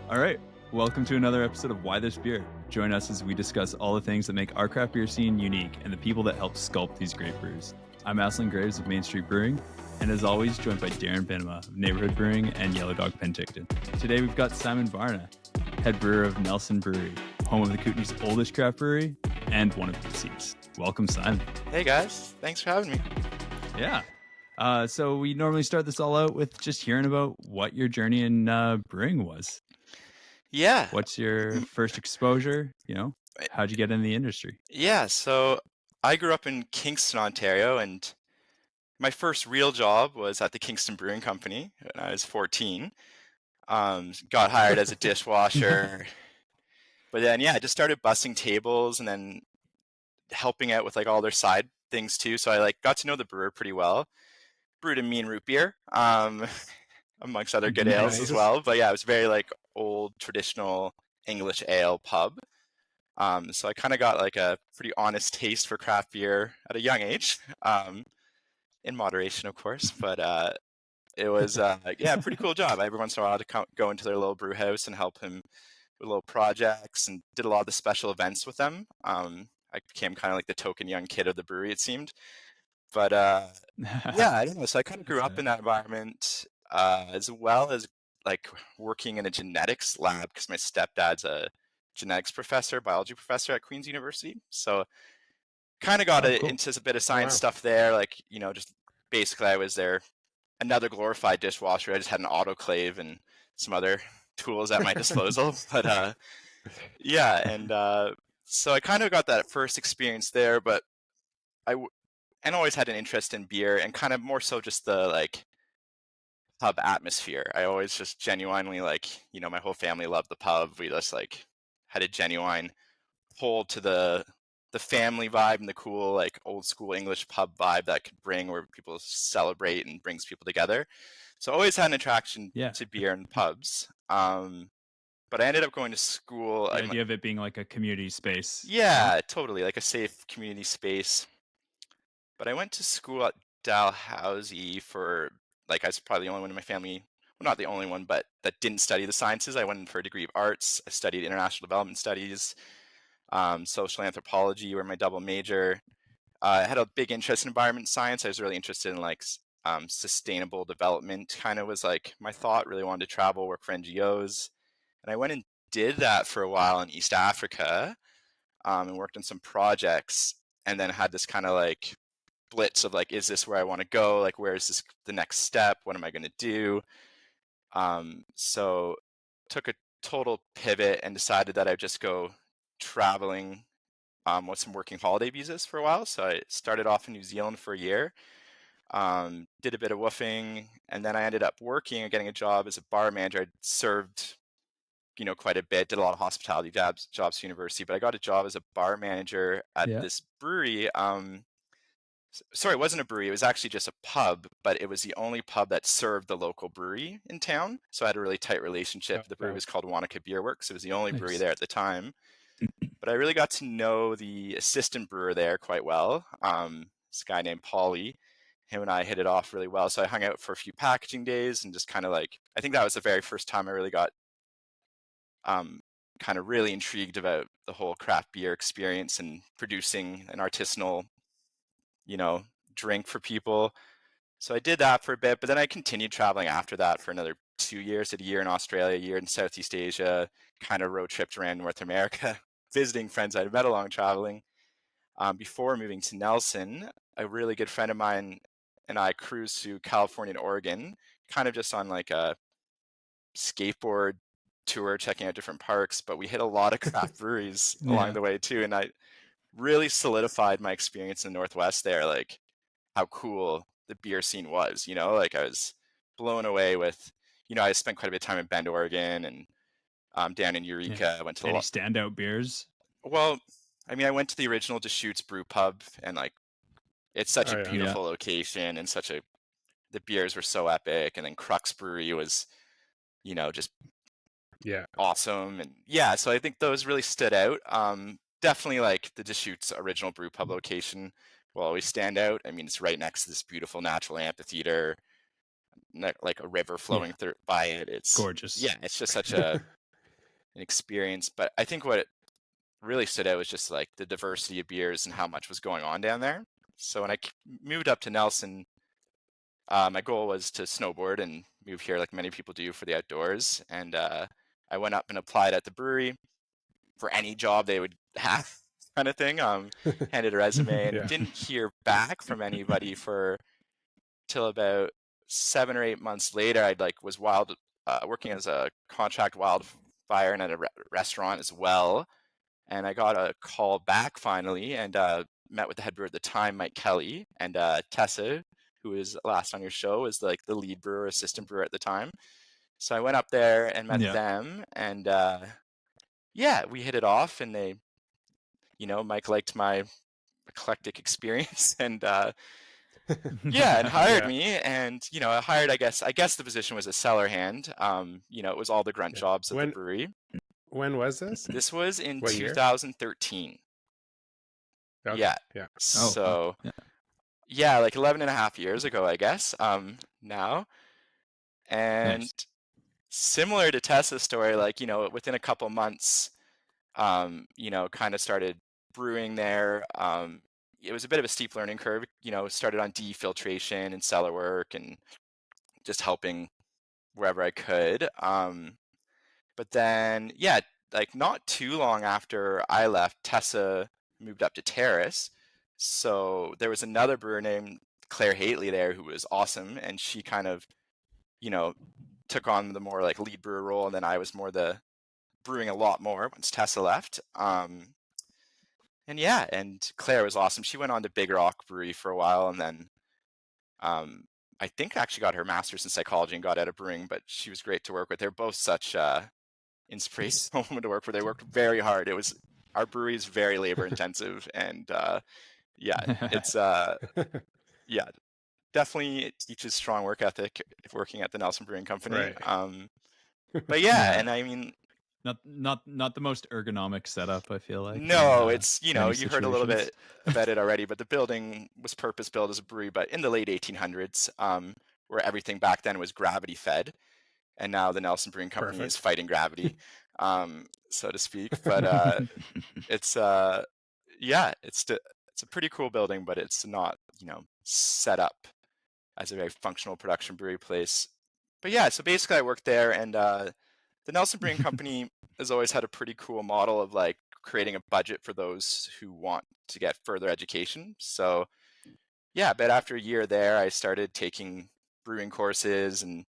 All right. Welcome to another episode of Why This Beer. Join us as we discuss all the things that make our craft beer scene unique and the people that help sculpt these great brews. I'm Aslan Graves of Main Street Brewing, and as always, joined by Darren Benema of Neighborhood Brewing and Yellow Dog Penticton. Today we've got Simon Barna, head brewer of Nelson Brewing, home of the Kootenay's oldest craft brewery and one of BC's. Welcome, Simon. Hey guys, thanks for having me. Yeah. So we normally start this all out with just hearing about what your journey in brewing was. Yeah. What's your first exposure? How'd you get in the industry? Yeah, so I grew up in Kingston, Ontario, and my first real job was at the Kingston Brewing Company when I was 14. Got hired as a dishwasher. But then, I just started bussing tables and then helping out with like all their side things too. So I got to know the brewer pretty well. Brewed a mean root beer, amongst other good ales as well. But yeah, it was very old traditional English ale pub. So I kind of got a pretty honest taste for craft beer at a young age, in moderation, of course. But it was a pretty cool job. Every once in a while to go into their little brew house and help him with little projects, and did a lot of the special events with them. I became kind of like the token young kid of the brewery, it seemed. But I don't know. So I kind of grew up in that environment, as well as working in a genetics lab because my stepdad's a genetics professor, biology professor at Queen's University. So kind of got into a bit of science stuff there. Just basically I was there, another glorified dishwasher. I just had an autoclave and some other tools at my disposal. But so I kind of got that first experience there, but and always had an interest in beer and kind of more so just the pub atmosphere. I always just genuinely my whole family loved the pub. We just had a genuine hold to the family vibe and the cool old school English pub vibe that could bring where people celebrate and brings people together. So I always had an attraction to beer and pubs. But I ended up going to school. The idea of it being like a community space. Yeah, totally, like a safe community space. But I went to school at Dalhousie for I was probably the only one in my family, well, not the only one, but that didn't study the sciences. I went in for a degree of arts. I studied international development studies, social anthropology were my double major. I had a big interest in environment science. I was really interested in sustainable development, kind of was my thought. Really wanted to travel, work for NGOs. And I went and did that for a while in East Africa, and worked on some projects, and then had this kind of blitz of is this where I want to go? Where is this the next step? What am I going to do? So took a total pivot and decided that I'd just go traveling with some working holiday visas for a while. So I started off in New Zealand for a year, did a bit of woofing, and then I ended up working and getting a job as a bar manager. I'd served quite a bit, did a lot of hospitality jobs at university, but I got a job as a bar manager at this brewery. Sorry, it wasn't a brewery. It was actually just a pub, but it was the only pub that served the local brewery in town. So I had a really tight relationship. The brewery was called Wanaka Beer Works. It was the only brewery there at the time. But I really got to know the assistant brewer there quite well. This guy named Paulie. Him and I hit it off really well. So I hung out for a few packaging days and just kind of I think that was the very first time I really got kind of really intrigued about the whole craft beer experience and producing an artisanal drink for people. So I did that for a bit, but then I continued traveling after that for another 2 years. Did a year in Australia, a year in Southeast Asia, kind of road tripped around North America, visiting friends I'd met along traveling. Before moving to Nelson, a really good friend of mine and I cruised to California and Oregon, kind of just on a skateboard tour, checking out different parks, but we hit a lot of craft breweries along the way too. And I really solidified my experience in the Northwest there, how cool the beer scene was, I was blown away with, I spent quite a bit of time in Bend, Oregon, and down in Eureka. I went to any standout beers? Well, I mean, I went to the original Deschutes Brew Pub, and it's such a beautiful location, and the beers were so epic. And then Crux Brewery was, just awesome. And so I think those really stood out. Definitely the Deschutes original brew pub location will always stand out. I mean, it's right next to this beautiful natural amphitheater, a river flowing through by it. It's gorgeous. Yeah, it's just such a and experience. But I think what really stood out was just like the diversity of beers and how much was going on down there. So when I moved up to Nelson, my goal was to snowboard and move here like many people do for the outdoors. And I went up and applied at the brewery for any job they would have, kind of thing. Handed a resume and didn't hear back from anybody for till about 7 or 8 months later. I was working as a contract wildfire and at a restaurant as well. And I got a call back finally, and met with the head brewer at the time, Mike Kelly, and Tessa, who was last on your show, was like the lead brewer, assistant brewer at the time. So I went up there and met them, and we hit it off. And they, Mike liked my eclectic experience, and and hired me. And I hired, I guess the position was a cellar hand. It was all the grunt jobs at the brewery. When was this? This was in What year? 2013. Okay. Yeah. Oh, like 11 and a half years ago, I guess, now. And similar to Tessa's story, within a couple months, kind of started brewing there. It was a bit of a steep learning curve, started on defiltration and cellar work and just helping wherever I could. But then, not too long after I left, Tessa moved up to Terrace. So there was another brewer named Claire Haitley there who was awesome. And she kind of, took on the more like lead brewer role. And then I was more the brewing a lot more once Tessa left. And Claire was awesome. She went on to Big Rock Brewery for a while. And then I think actually got her master's in psychology and got out of brewing, but she was great to work with. They're both such inspirational women to work for. They worked very hard. Our brewery is very labor intensive, and it's definitely teaches strong work ethic if working at the Nelson Brewing Company. Right. But and I mean, not the most ergonomic setup, I feel like. No, it's you heard a little bit about it already, but the building was purpose built as a brewery, but in the late 1800s, where everything back then was gravity fed. And now the Nelson Brewing Company is fighting gravity, so to speak. But it's a pretty cool building, but it's not set up as a very functional production brewery place. But so basically I worked there, and the Nelson Brewing Company has always had a pretty cool model of like creating a budget for those who want to get further education. So but after a year there, I started taking brewing courses and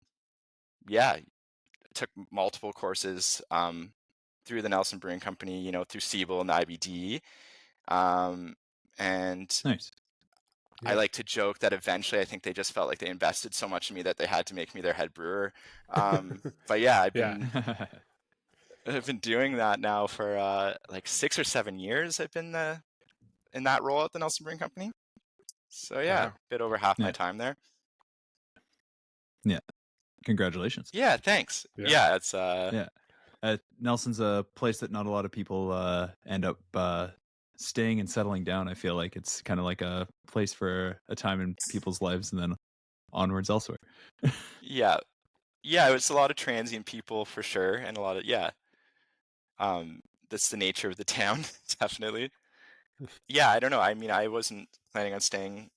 took multiple courses through the Nelson Brewing Company, through Siebel and the IBD. And nice. I like to joke that eventually I think they just felt like they invested so much in me that they had to make me their head brewer. But I've been doing that now for like 6 or 7 years. I've been in that role at the Nelson Brewing Company. So a bit over half my time there. Yeah. Congratulations. Yeah, thanks. It's Nelson's a place that not a lot of people end up staying and settling down. I feel like it's kind of like a place for a time in people's lives and then onwards elsewhere. It's a lot of transient people for sure, and a lot of that's the nature of the town. Definitely. I don't know. I mean, I wasn't planning on staying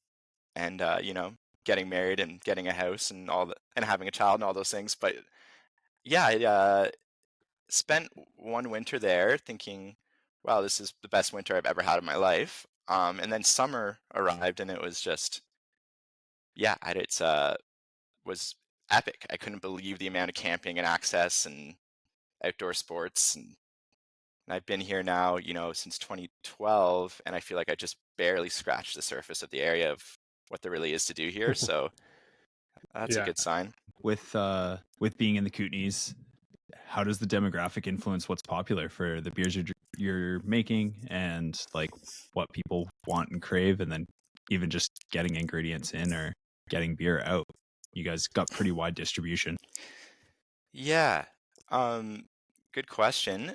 and getting married and getting a house and and having a child and all those things, but I spent one winter there thinking, wow, this is the best winter I've ever had in my life. And then summer arrived, and it was just it was epic. I couldn't believe the amount of camping and access and outdoor sports, and I've been here now since 2012, and I feel like I just barely scratched the surface of the area of what there really is to do here. So that's a good sign. With being in the Kootenays, how does the demographic influence what's popular for the beers you're making, and like what people want and crave, and then even just getting ingredients in or getting beer out? You guys got pretty wide distribution. Good question.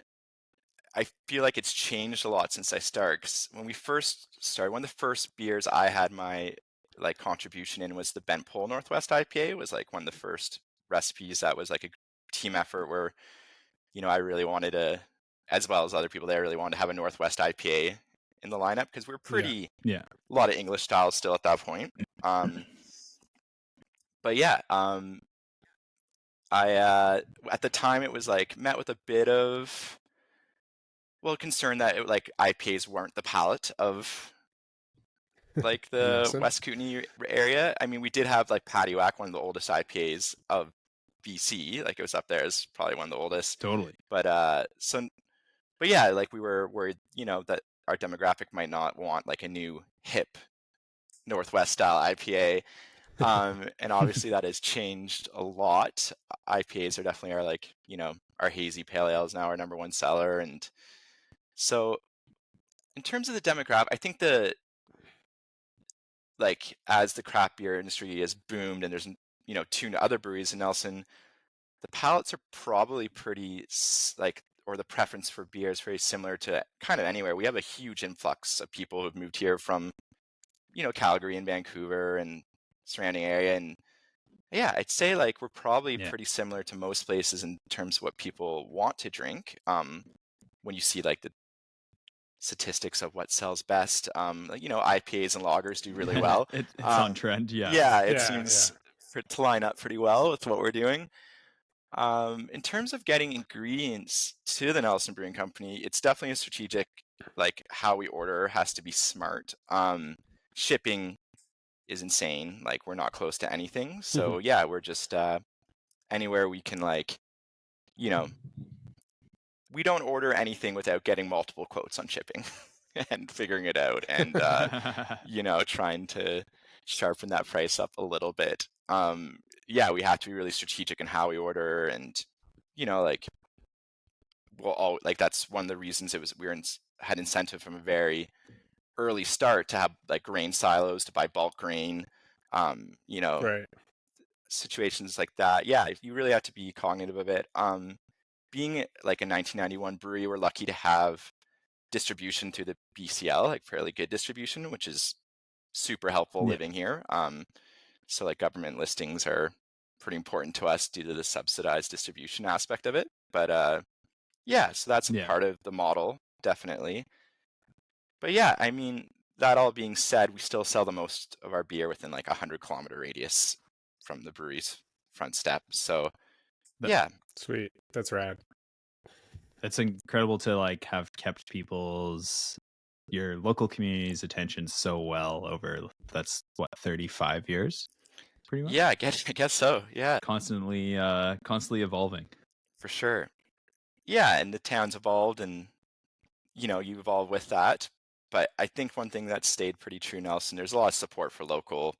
I feel like it's changed a lot since I started. 'Cause when we first started, one of the first beers I had my like contribution in was the Bent Pole Northwest IPA. It was like one of the first recipes that was like a team effort where I really wanted to, as well as other people there, really wanted to have a Northwest IPA in the lineup because we were pretty, a lot of English styles still at that point. But yeah, I at the time it was like met with a bit of concern that IPAs weren't the palate of like the Nelson? West Kootenay area. I mean, we did have like Patiwak, one of the oldest IPAs of BC. Like it was up there as probably one of the oldest. Totally. But but yeah, like we were worried, that our demographic might not want like a new hip Northwest style IPA. And obviously that has changed a lot. IPAs are definitely our hazy pale ale is now our number one seller. And so in terms of the demographic, I think as the craft beer industry has boomed and there's, two other breweries in Nelson, the palates are probably pretty or the preference for beer is very similar to kind of anywhere. We have a huge influx of people who've moved here from, Calgary and Vancouver and surrounding area. And yeah, I'd say we're probably pretty similar to most places in terms of what people want to drink. When you see the statistics of what sells best, IPAs and lagers do really well. It's on trend. It seems to line up pretty well with what we're doing. In terms of getting ingredients to the Nelson Brewing Company, it's definitely a strategic, how we order has to be smart. Shipping is insane. We're not close to anything. So yeah, we're just anywhere we can we don't order anything without getting multiple quotes on shipping and figuring it out and trying to sharpen that price up a little bit. Yeah, we have to be really strategic in how we order, and that's one of the reasons had incentive from a very early start to have grain silos to buy bulk grain. Right. Situations like that. Yeah, you really have to be cognitive of it. Being a 1991 brewery, we're lucky to have distribution through the BCL, fairly good distribution, which is super helpful living here. So government listings are pretty important to us due to the subsidized distribution aspect of it. But yeah, so that's a part of the model, definitely. But yeah, I mean, that all being said, we still sell the most of our beer within 100-kilometer radius from the brewery's front step. So yeah. Sweet. That's rad. It's incredible to have kept your local community's attention so well over, that's what, 35 years? Pretty much? Yeah, I guess so. Yeah. Constantly evolving. For sure. Yeah, and the town's evolved and you evolve with that. But I think one thing that stayed pretty true, Nelson, there's a lot of support for local,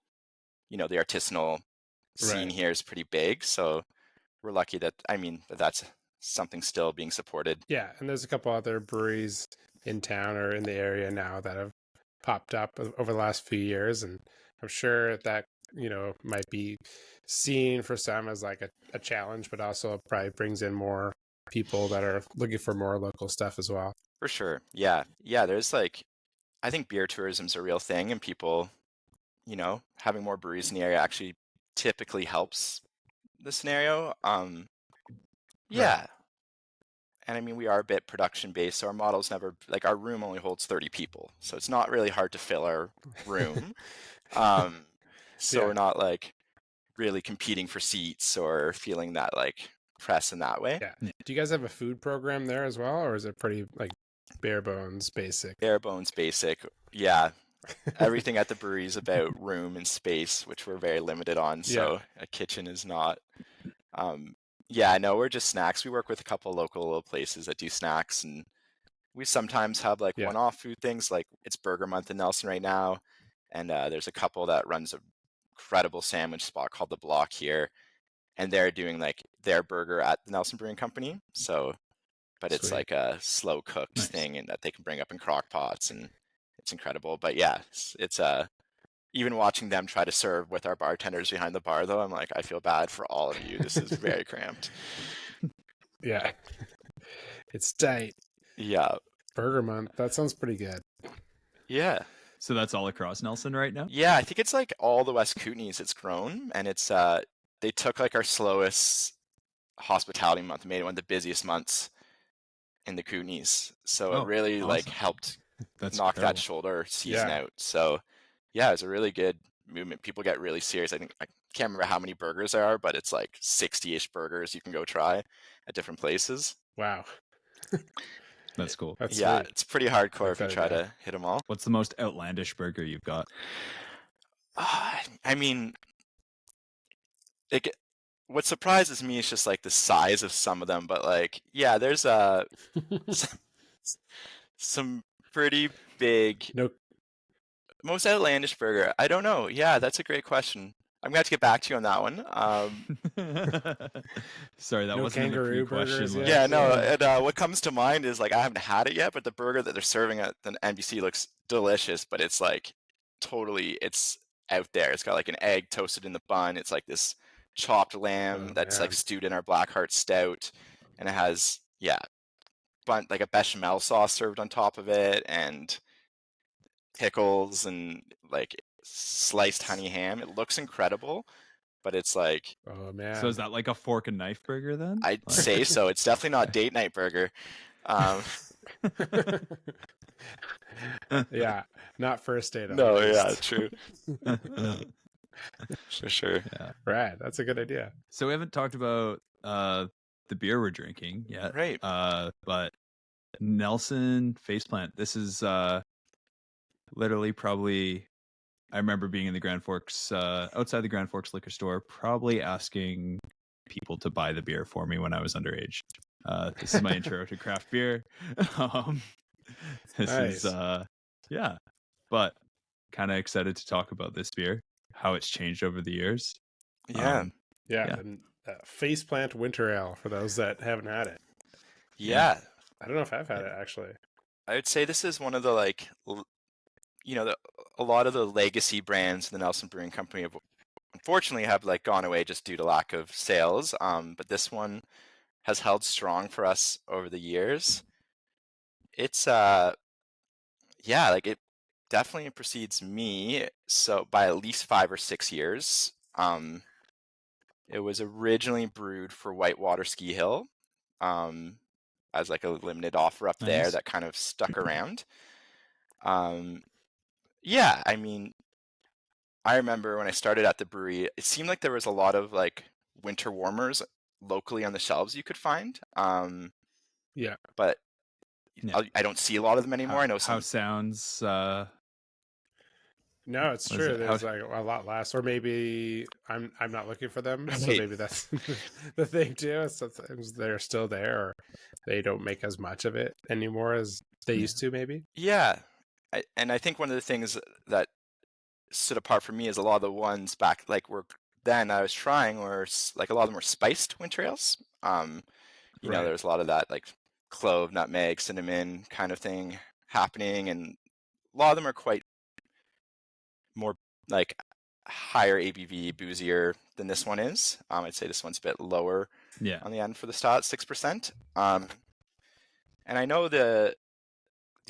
the artisanal scene here is pretty big. So we're lucky that's something still being supported. Yeah, and there's a couple other breweries in town or in the area now that have popped up over the last few years, and I'm sure that might be seen for some as a challenge, but also probably brings in more people that are looking for more local stuff as well. For sure. Yeah. There's I think beer tourism's a real thing, and people, having more breweries in the area actually typically helps the scenario. Yeah. Right. And I mean, we are a bit production based, so our model's never our room only holds 30 people, so it's not really hard to fill our room. So we're not really competing for seats or feeling that press in that way. Yeah. Do you guys have a food program there as well, or is it pretty bare bones basic? Bare bones basic. Yeah. Everything at the brewery is about room and space, which we're very limited on. So a kitchen is not. Yeah, no, we're just snacks. We work with a couple local places that do snacks, and we sometimes have one-off food things. It's Burger Month in Nelson right now, and there's a couple that runs a incredible sandwich spot called The Block here, and they're doing their burger at the Nelson Brewing Company. So, but it's a slow cooked thing, and that they can bring up in crock pots, and it's incredible. But yeah, it's even watching them try to serve with our bartenders behind the bar, though, I'm I feel bad for all of you. This is very cramped. Yeah. It's tight. Yeah. Burger Month. That sounds pretty good. Yeah. So that's all across Nelson right now? Yeah, I think it's all the West Kootenays it's grown, and it's they took our slowest hospitality month, made it one of the busiest months in the Kootenays. So it really like awesome. helped That's knock that incredible. shoulder season Yeah. out. So yeah, it's a really good movement. People get really serious. I think I can't remember how many burgers there are, but it's like 60-ish burgers you can go try at different places. Wow. That's cool. That's Yeah, sweet. it's pretty hardcore Like if you that try idea. to hit them all. What's the most outlandish burger you've got? I mean, what surprises me is just like the size of some of them, but like, yeah, there's some pretty big. No, Most outlandish burger. I don't know. Yeah, that's a great question. I'm gonna have to get back to you on that one. Sorry, that No wasn't in the kangaroo pre-question burgers list. yet? Yeah, no. Yeah. And what comes to mind is like I haven't had it yet, but the burger that they're serving at the NBC looks delicious. But it's like totally, it's out there. It's got like an egg toasted in the bun. It's like this chopped lamb Oh, that's like man. stewed in our Blackheart Stout, and it has like a bechamel sauce served on top of it, and pickles and like sliced honey ham. It looks incredible, but it's like Oh, man. So is that like a fork and knife burger then? I'd Like- say so. It's definitely not date night burger. Yeah, not first date. No, at yeah, least. true. For sure. Yeah. Right. That's a good idea. So we haven't talked about the beer we're drinking yet. Right. But Nelson Faceplant. This is literally probably, I remember being in the Grand Forks, outside the Grand Forks liquor store, probably asking people to buy the beer for me when I was underage. This is my intro to craft beer. This Nice. is yeah, but kind of excited to talk about this beer, how it's changed over the years. Yeah. Yeah. Yeah. And Faceplant Winter Ale for those that haven't had it. Yeah. I don't know if I've had it actually. I would say this is one of the like a lot of the legacy brands in the Nelson Brewing Company have unfortunately have like gone away just due to lack of sales. But this one has held strong for us over the years. It's yeah, like it definitely precedes me so by at least 5 or 6 years. It was originally brewed for Whitewater Ski Hill, as like a limited offer up there Nice. that kind of stuck around. Yeah, I mean, I remember when I started at the brewery, it seemed like there was a lot of like winter warmers locally on the shelves you could find. Yeah. But Yeah. I don't see a lot of them anymore. I know How some. sounds No, it's What is true. it? There's like a lot less, or maybe I'm not looking for them, so Right. maybe that's the thing too. Sometimes they're still there, or they don't make as much of it anymore as they Yeah. used to. Maybe. Yeah, and I think one of the things that stood apart for me is a lot of the ones back like then I was trying were like a lot of them were spiced winter ales. You know, Right. there was a lot of that like clove, nutmeg, cinnamon kind of thing happening, and a lot of them are quite more like higher ABV, boozier than this one is. I'd say this one's a bit lower yeah. on the end for the style at 6%. And I know the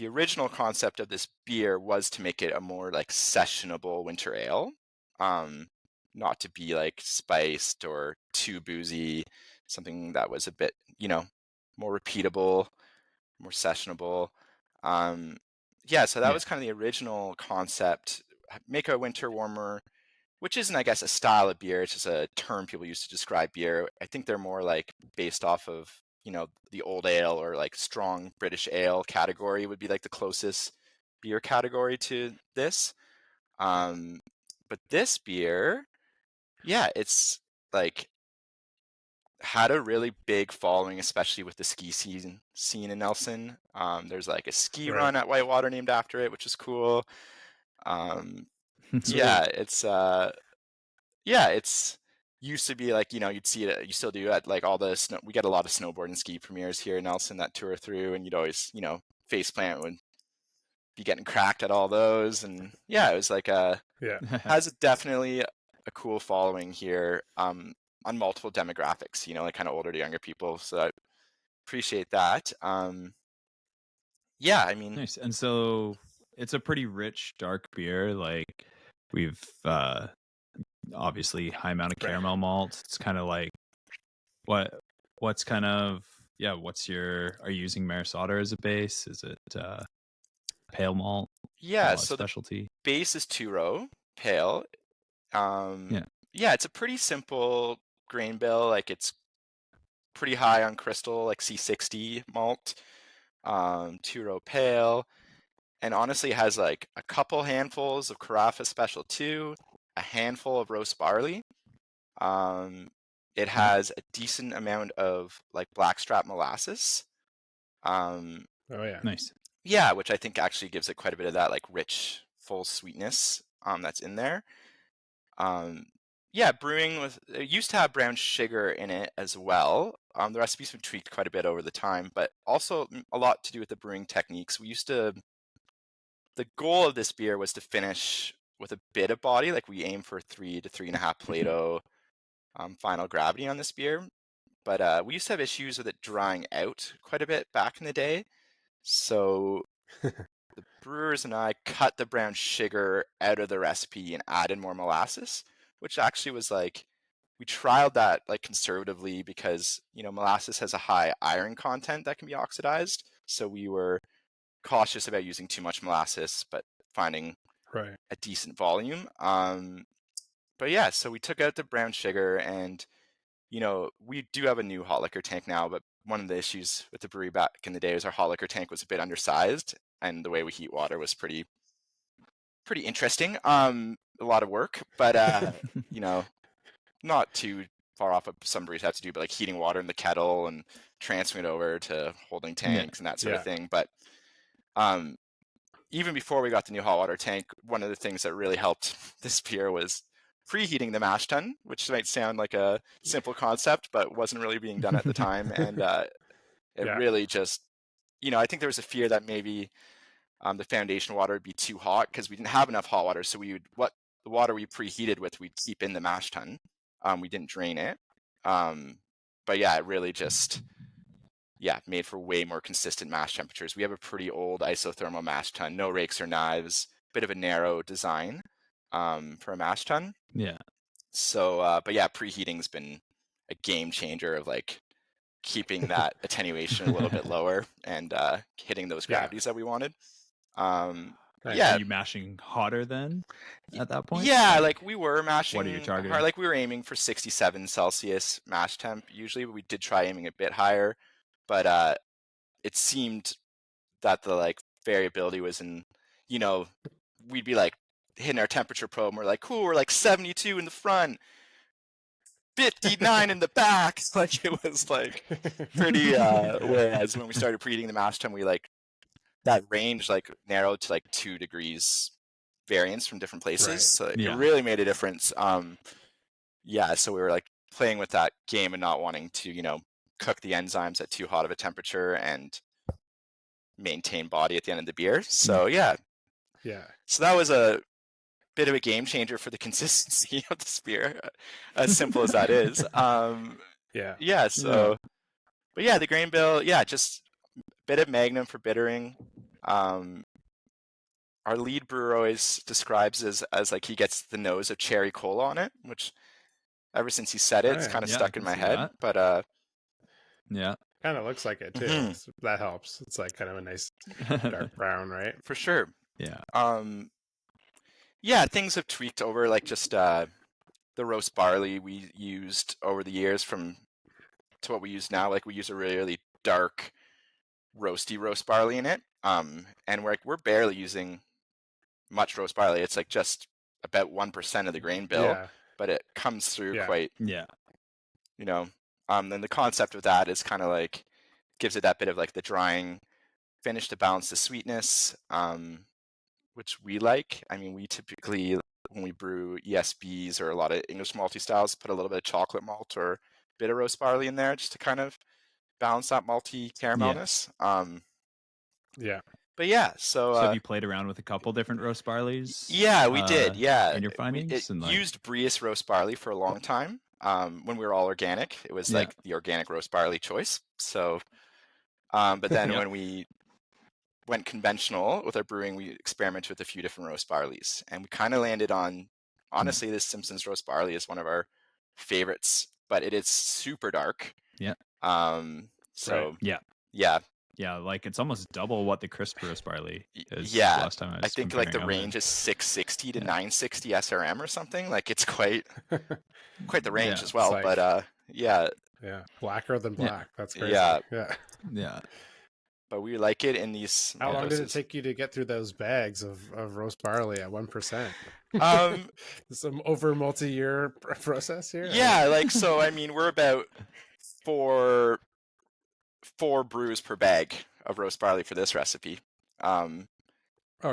original concept of this beer was to make it a more like sessionable winter ale, not to be like spiced or too boozy, something that was a bit, more repeatable, more sessionable. Yeah, so that Yeah. was kind of the original concept. Make a winter warmer, which isn't, I guess, a style of beer. It's just a term people use to describe beer. I think they're more like based off of, the old ale or like strong British ale category would be like the closest beer category to this. But this beer, yeah, it's like had a really big following, especially with the ski scene in Nelson. There's like a ski Right. run at Whitewater named after it, which is cool. Yeah, it's used to be like, you'd see it, you still do at like all the we get a lot of snowboard and ski premieres here in Nelson that tour through, and you'd always, Faceplant would be getting cracked at all those. And yeah, it was like Yeah. has definitely a cool following here, on multiple demographics, like kind of older to younger people. So I appreciate that. Yeah, I mean, Nice. And so it's a pretty rich, dark beer. Like we've obviously high amount of Right. caramel malt. It's kind of like what what's kind of what's your, are you using maris otter as a base? Is it pale malt? Yeah, A so the specialty. base is 2-row pale. Yeah, it's a pretty simple grain bill. Like it's pretty high on crystal, like C60 malt, 2-row pale, and honestly has like a couple handfuls of Carafa Special 2, a handful of roast barley. It has a decent amount of like blackstrap molasses. Oh yeah. Nice. Yeah, which I think actually gives it quite a bit of that like rich, full sweetness that's in there. Yeah, brewing with, it used to have brown sugar in it as well. The recipe's been tweaked quite a bit over the time, but also a lot to do with the brewing techniques. The goal of this beer was to finish with a bit of body, like we aim for 3 to 3.5 Plato final gravity on this beer. But we used to have issues with it drying out quite a bit back in the day. So the brewers and I cut the brown sugar out of the recipe and added more molasses, which actually was like, we trialed that like conservatively because, molasses has a high iron content that can be oxidized. So we were cautious about using too much molasses, but finding Right. a decent volume. But yeah, so we took out the brown sugar and, we do have a new hot liquor tank now, but one of the issues with the brewery back in the day was our hot liquor tank was a bit undersized and the way we heat water was pretty interesting. A lot of work, but not too far off of some breweries have to do, but like heating water in the kettle and transferring it over to holding tanks and that sort of thing. But even before we got the new hot water tank, one of the things that really helped this beer was preheating the mash tun, which might sound like a simple concept, but wasn't really being done at the time. And it really just, I think there was a fear that maybe the foundation water would be too hot because we didn't have enough hot water. So the water we preheated with, we'd keep in the mash tun. We didn't drain it. But yeah, it really just, made for way more consistent mash temperatures. We have a pretty old isothermal mash tun, no rakes or knives, bit of a narrow design for a mash tun. Yeah. So, but yeah, preheating's been a game changer of like keeping that attenuation a little bit lower and hitting those gravities that we wanted. Nice. Yeah. Are you mashing hotter then at that point? Yeah, like we were mashing. What are you targeting? Like we were aiming for 67 Celsius mash temp usually, but we did try aiming a bit higher. But it seemed that the like variability was in, we'd be like hitting our temperature probe and we're like, cool, we're like 72 in the front, 59 in the back. Like it was like pretty whereas when we started preheating the mash tun, we like that range like narrowed to like 2 degrees variance from different places. Right. So it really made a difference. So we were like playing with that game and not wanting to, cook the enzymes at too hot of a temperature and maintain body at the end of the beer. So yeah. So that was a bit of a game changer for the consistency of this beer, as simple as that is. But yeah, the grain bill, just a bit of Magnum for bittering. Our lead brewer always describes as like he gets the nose of cherry cola on it, which ever since he said it, it's kind of stuck in my head. But kind of looks like it too. Mm-hmm. So that helps. It's like kind of a nice dark brown, right? For sure. Things have tweaked over, like just the roast barley we used over the years to what we use now. Like we use a really, really dark roasty roast barley in it. And we're barely using much roast barley. It's like just about 1% of the grain bill, but it comes through quite, then the concept of that is kind of like gives it that bit of like the drying finish to balance the sweetness, which we like. I mean, we typically, when we brew ESBs or a lot of English malty styles, put a little bit of chocolate malt or bitter roast barley in there just to kind of balance that malty caramelness. But so have you played around with a couple different roast barleys? Yeah, we did. In your findings, used Brius roast barley for a long time. When we were all organic, it was like the organic roast barley choice. So, but then when we went conventional with our brewing, we experimented with a few different roast barleys, and we kind of landed on, honestly, this Simpson's roast barley is one of our favorites, but it is super dark. So Yeah. yeah, Yeah, like it's almost double what the crisp roast barley is. yeah. Last time I I was think like the comparing them, range is 660 to Yeah. 960 SRM or something. Like it's quite the range Yeah. as well. like- But yeah, Yeah, blacker than Yeah. black. That's crazy. Yeah. Yeah. Yeah. but we like it in these small How long did it doses. take you to get through those bags of roast barley at 1%? Um, Some over multi-year process here. yeah, like so. I mean, we're about four brews per bag of roast barley for this recipe. Okay.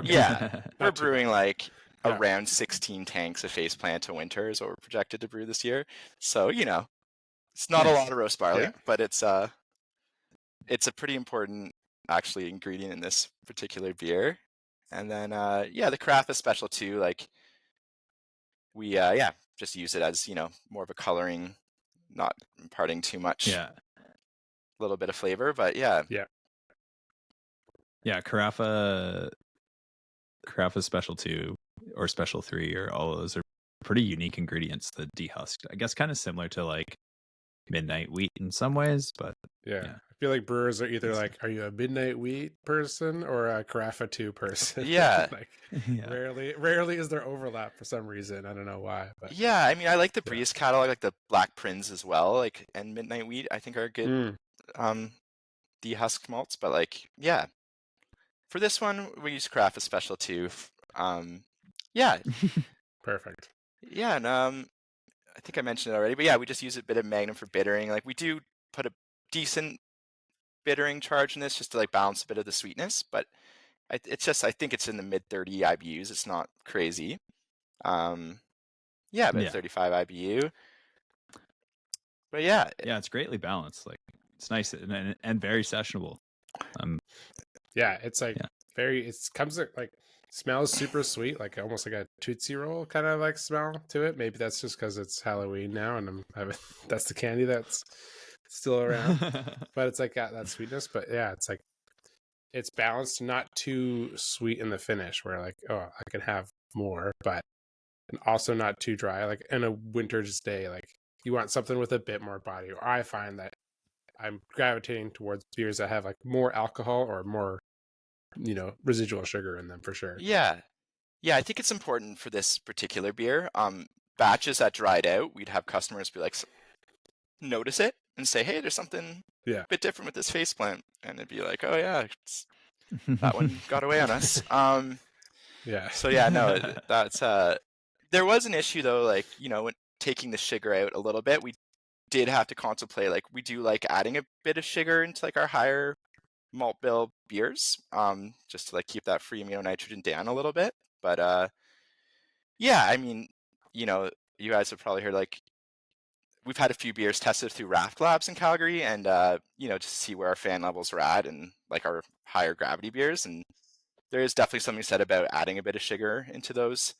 Yeah, we're Not too brewing bad. like Yeah. around 16 tanks of Faceplant Winter is what we're projected to brew this year. So it's not a Nice. lot of roast barley, Yeah. but it's a pretty important actually ingredient in this particular beer. And then the carafe is special too. Like we just use it as more of a coloring, not imparting too much. Yeah. Little bit of flavor, but yeah. Yeah, Carafa Special 2 or Special 3 or all of those are pretty unique ingredients, the dehusked. I guess kind of similar to like midnight wheat in some ways, but Yeah. Yeah. I feel like brewers are either like, are you a midnight wheat person or a Carafa 2 person? Yeah. Like yeah. rarely is there overlap for some reason. I don't know why, but Yeah, I mean, I like the Yeah. Breeze catalog, like the Black Prince as well, like and Midnight Wheat. I think are good dehusked malts, but like yeah, for this one we use Carafa Special too. Yeah, perfect. yeah, and I think I mentioned it already, but yeah, we just use a bit of Magnum for bittering. Like we do put a decent bittering charge in this just to like balance a bit of the sweetness, but it's just I think it's in the mid 30 IBUs. It's not crazy. About Yeah. 35 IBU. But yeah, Yeah, it's greatly balanced. Like it's nice and very sessionable. Yeah, it's like Yeah. it comes like smells super sweet, like almost like a Tootsie Roll kind of like smell to it. Maybe that's just because it's Halloween now and that's the candy that's still around. But it's like got that sweetness. But yeah, it's like it's balanced, not too sweet in the finish where like, oh, I can have more, but and also not too dry. Like in a winter's day, like you want something with a bit more body. Or I find that I'm gravitating towards beers that have like more alcohol or more, residual sugar in them for sure. yeah. I think it's important for this particular beer. Batches that dried out, we'd have customers be like, notice it and say, hey, there's something Yeah. a bit different with this faceplant. And it'd be like, oh yeah, that one got away on us. Yeah. So yeah, no, that's there was an issue though, like, when taking the sugar out a little bit, we did have to contemplate, like, we do like adding a bit of sugar into like our higher malt bill beers, just to like keep that free amino nitrogen down a little bit. But yeah, I mean, you guys have probably heard like we've had a few beers tested through Raft Labs in Calgary, and just to see where our fan levels are at and like our higher gravity beers, and there is definitely something said about adding a bit of sugar into those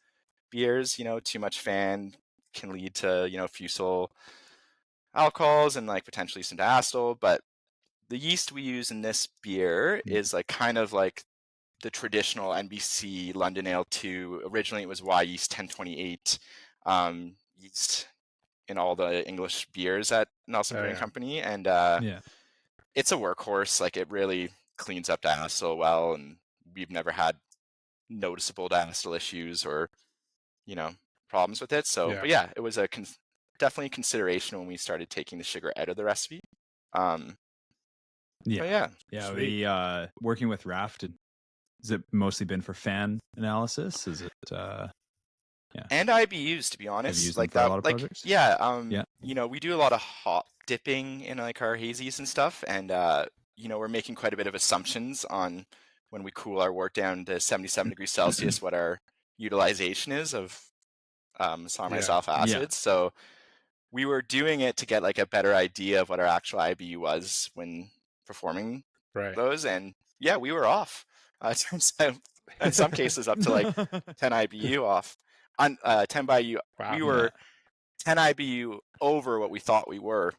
beers. Too much fan can lead to fusel alcohols and like potentially some diacetyl, but the yeast we use in this beer is like kind of like the traditional NBC London Ale 2. Originally, it was Y yeast 1028 yeast in all the English beers at Nelson Brewing Company, and it's a workhorse. Like it really cleans up diacetyl well, and we've never had noticeable diacetyl issues or problems with it. So, but yeah, it was a definitely a consideration when we started taking the sugar out of the recipe. Yeah, we working with Raft. Has it mostly been for fan analysis? Is it and IBUs, to be honest, like for a that, lot of like projects? we do a lot of hop dipping in like our hazies and stuff, and we're making quite a bit of assumptions on when we cool our wort down to 77 degrees Celsius what our utilization is of isomerized alpha acids. So we were doing it to get like a better idea of what our actual IBU was when performing those, and yeah, we were off. In some cases up to like 10 IBU off. On 10 IBU, we were 10 IBU over what we thought we were,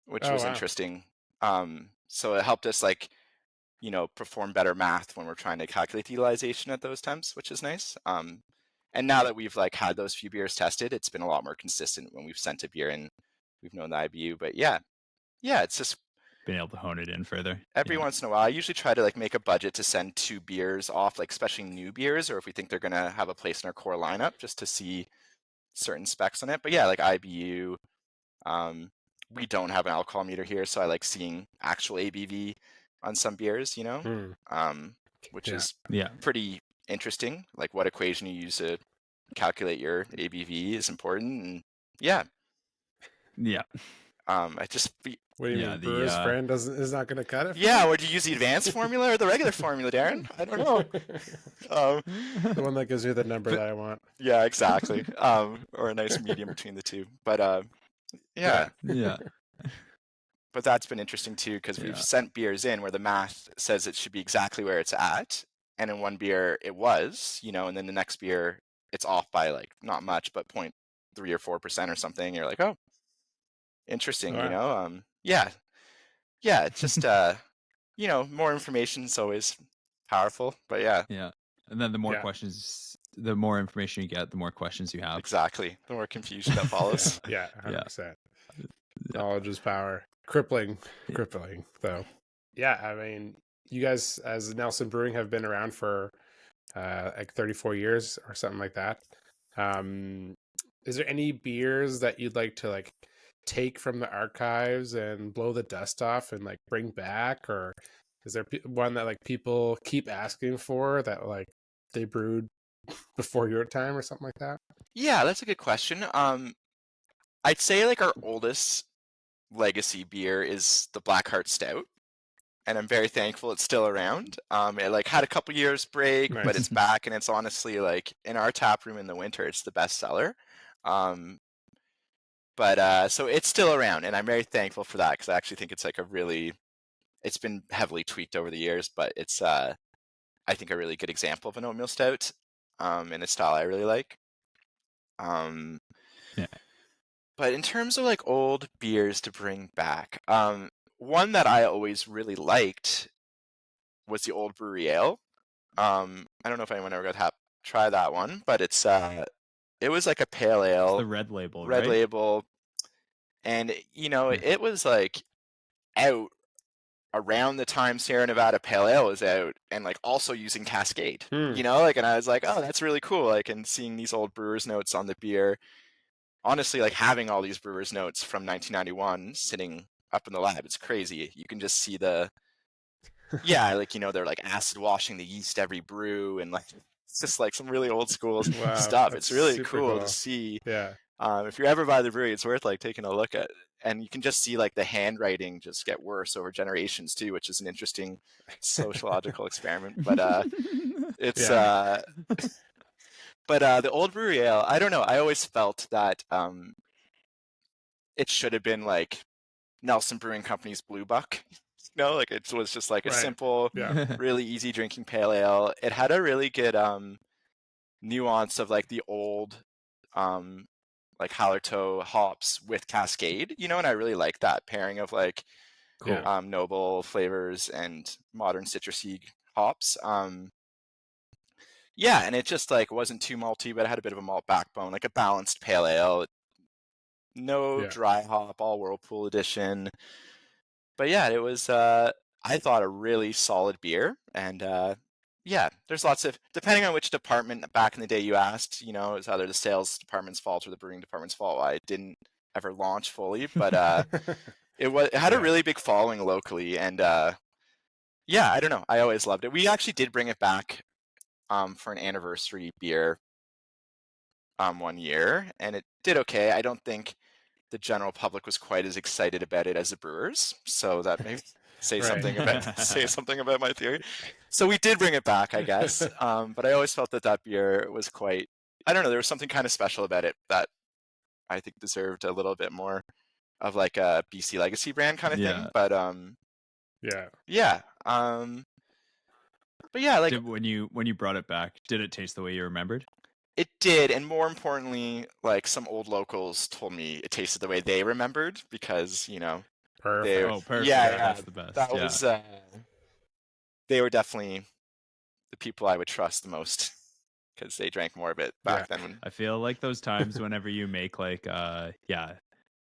which was interesting. So it helped us like perform better math when we're trying to calculate the utilization at those temps, which is nice. And now that we've like had those few beers tested, it's been a lot more consistent when we've sent a beer and we've known the IBU. But yeah, yeah, it's just Being able to hone it in further. every Yeah. once in a while. I usually try to like make a budget to send 2 beers off, like especially new beers, or if we think they're gonna have a place in our core lineup, just to see certain specs on it. But yeah, like IBU, we don't have an alcohol meter here, so I like seeing actual ABV on some beers, which Yeah. is Yeah. pretty interesting. Like what equation you use to calculate your ABV is important, and yeah, Yeah. I just What do you Yeah, mean? the, Brewer's friend is not going to cut it? yeah. Would you use the advanced formula or the regular formula, Darren? I don't know. The one that gives me the number that I want. Yeah, exactly. Or a nice medium between the two. But yeah. Yeah. But that's been interesting too, because we've sent beers in where the math says it should be exactly where it's at, and in one beer it was, and then the next beer it's off by like not much, but 0.3 or 4% or something. You're like, oh, interesting, Wow. Yeah, it's just more information is always powerful, but yeah. Yeah. And then the more Yeah. questions, the more information you get, the more questions you have. Exactly. The more confusion that follows. Yeah, 100%. Yeah. Knowledge is power. Crippling, though. Yeah, I mean, you guys as Nelson Brewing have been around for like 34 years or something like that. Is there any beers that you'd like to like take from the archives and blow the dust off and like bring back, or is there one that like people keep asking for that like they brewed before your time or something like that? Yeah, that's a good question. I'd say like our oldest legacy beer is the Blackheart Stout, and I'm very thankful it's still around. It like had a couple years break, but Nice. it's back, and it's honestly like in our tap room in the winter, it's the best seller. But so it's still around, and I'm very thankful for that because I actually think it's like it's been heavily tweaked over the years, but it's I think a really good example of an oatmeal stout, in a style I really like. Yeah. But in terms of like old beers to bring back, one that I always really liked was the Old Brewery Ale. I don't know if anyone ever got to try that one, but it was like a pale ale, It's the red label, red right? label, and it was like out around the time Sierra Nevada Pale Ale was out, and like also using Cascade, and I was like, oh, that's really cool. Like, and seeing these old brewers notes on the beer. Honestly, like having all these brewers notes from 1991 sitting up in the lab, it's crazy. You can just see like they're like acid washing the yeast every brew, and like it's just like some really old school stuff. It's really cool to see. Yeah. If you're ever by the brewery, it's worth like taking a look at, and you can just see like the handwriting just get worse over generations too, which is an interesting sociological experiment. But it's But the Old Brewery Ale, I don't know. I always felt that it should have been like Nelson Brewing Company's Blue Buck. Like it was just like a simple, really easy drinking pale ale. It had a really good nuance of like the old like Hallertau hops with Cascade, and I really like that pairing of like noble flavors and modern citrusy hops. Yeah, and it just like wasn't too malty, but it had a bit of a malt backbone, like a balanced pale ale. No dry hop, all Whirlpool edition. But yeah, it was I thought a really solid beer, and there's lots of, depending on which department back in the day you asked, it was either the sales department's fault or the brewing department's fault why it didn't ever launch fully, but it had a really big following locally, and I don't know, I always loved it. We actually did bring it back for an anniversary beer one year, and it did okay. I don't think the general public was quite as excited about it as the brewers, so that may say something about my theory. So we did bring it back, I guess, but I always felt that beer was quite, I don't know, there was something kind of special about it that I think deserved a little bit more of like a BC Legacy brand kind of thing. But but yeah, like when you brought it back, did it taste the way you remembered? It did, and more importantly, like some old locals told me it tasted the way they remembered, because Perfect. Perfect. Yeah, that's the best. That was they were definitely the people I would trust the most, because they drank more of it back then. I feel like those times whenever you make like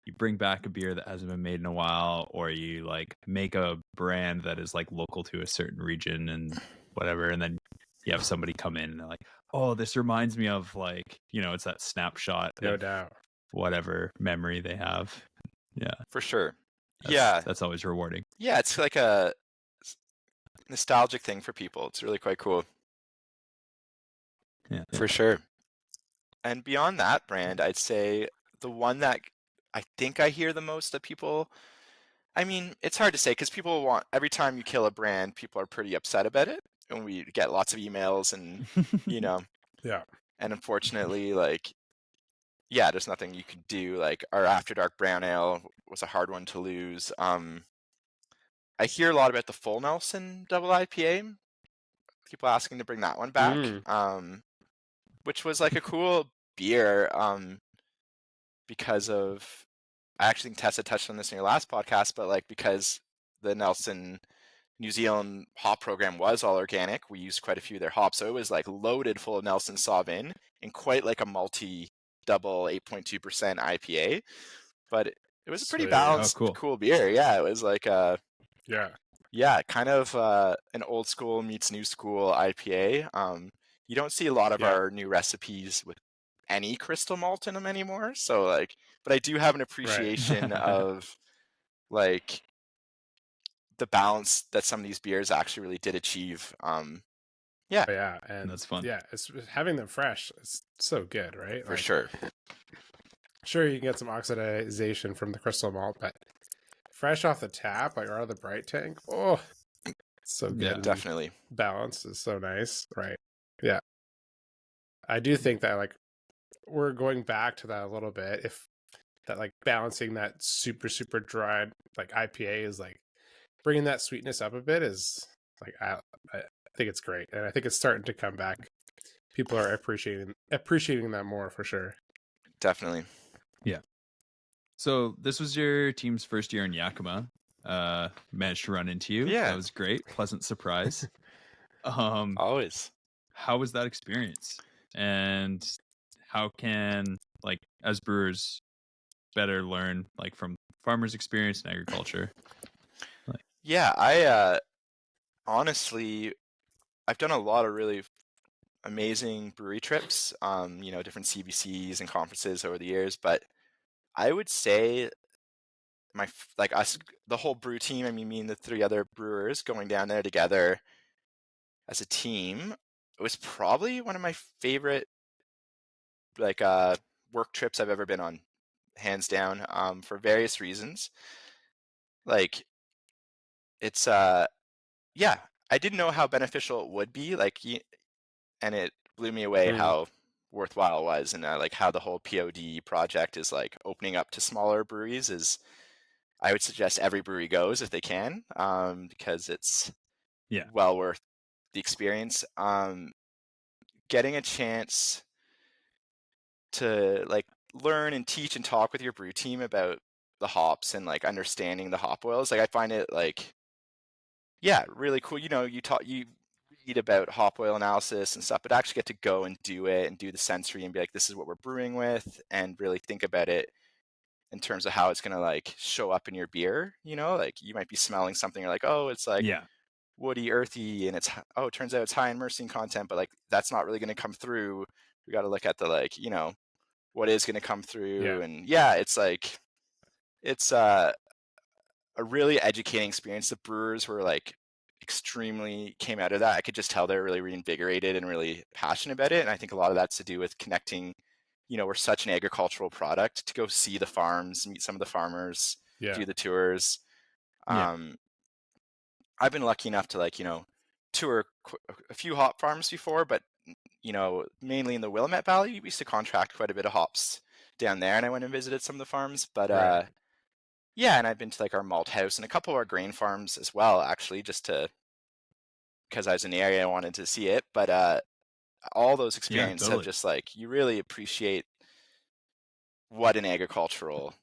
you bring back a beer that hasn't been made in a while, or you like make a brand that is like local to a certain region and whatever, and then you have somebody come in and they're like, oh, this reminds me of like, it's that snapshot No of doubt. whatever memory they have. Yeah. For sure. That's always rewarding. Yeah, it's like a nostalgic thing for people. It's really quite cool. Yeah. For sure. And beyond that brand, I'd say the one that I think I hear the most that people, I mean, it's hard to say because people want, every time you kill a brand, people are pretty upset about it. And we get lots of emails and, Yeah. and unfortunately, like, yeah, there's nothing you could do. Like our After Dark Brown Ale was a hard one to lose. I hear a lot about the Full Nelson double IPA. People asking to bring that one back, which was like a cool beer because of, I actually think Tessa touched on this in your last podcast, but like because the Nelson New Zealand hop program was all organic, we used quite a few of their hops. So it was like loaded full of Nelson Sauvin and quite like a multi double 8.2% IPA. But it was a pretty Sweet. balanced, cool beer. Yeah, it was like yeah, kind of an old school meets new school IPA. You don't see a lot of our new recipes with any crystal malt in them anymore. So like, but I do have an appreciation of like the balance that some of these beers actually really did achieve. Yeah. Oh, yeah, and that's fun. Yeah, it's having them fresh. It's so good, right? For sure. Sure, you can get some oxidization from the crystal malt, but fresh off the tap, like out of the bright tank, oh, it's so good. Yeah, definitely. Balance is so nice, right? Yeah, I do think that like we're going back to that a little bit. If that like balancing that super dry like IPA is like bringing that sweetness up a bit is like I think it's great, and I think it's starting to come back. People are appreciating that more for sure. Definitely. Yeah. So this was your team's first year in Yakima. Managed to run into you. Yeah. That was great. Pleasant surprise. Always. How was that experience? And how can, like, as brewers, better learn like from farmers' experience in agriculture? Yeah, I honestly, I've done a lot of really amazing brewery trips, different CBCs and conferences over the years, but I would say the whole brew team, I mean, me and the three other brewers going down there together as a team, it was probably one of my favorite work trips I've ever been on, hands down, for various reasons. Like it's yeah, I didn't know how beneficial it would be, and it blew me away how worthwhile it was, and like how the whole POD project is like opening up to smaller breweries is, I would suggest every brewery goes if they can, because it's well worth the experience. Getting a chance to like learn and teach and talk with your brew team about the hops and like understanding the hop oils, like I find it like, yeah, really cool. You read about hop oil analysis and stuff, but actually get to go and do it and do the sensory and be like, this is what we're brewing with, and really think about it in terms of how it's going to like show up in your beer. Like you might be smelling something, you're like, oh, it's like woody, earthy, and it turns out it's high in myrcene content, but like that's not really going to come through. We got to look at the like, what is going to come through. And it's like, it's a really educating experience. The brewers were like extremely came out of that. I could just tell they're really reinvigorated and really passionate about it. And I think a lot of that's to do with connecting, we're such an agricultural product, to go see the farms, meet some of the farmers, do the tours. I've been lucky enough to like, tour a few hop farms before, but mainly in the Willamette Valley. We used to contract quite a bit of hops down there, and I went and visited some of the farms. But and I've been to like our malt house and a couple of our grain farms as well, actually, just because I was in the area, I wanted to see it. But all those experiences have just like, you really appreciate what an agricultural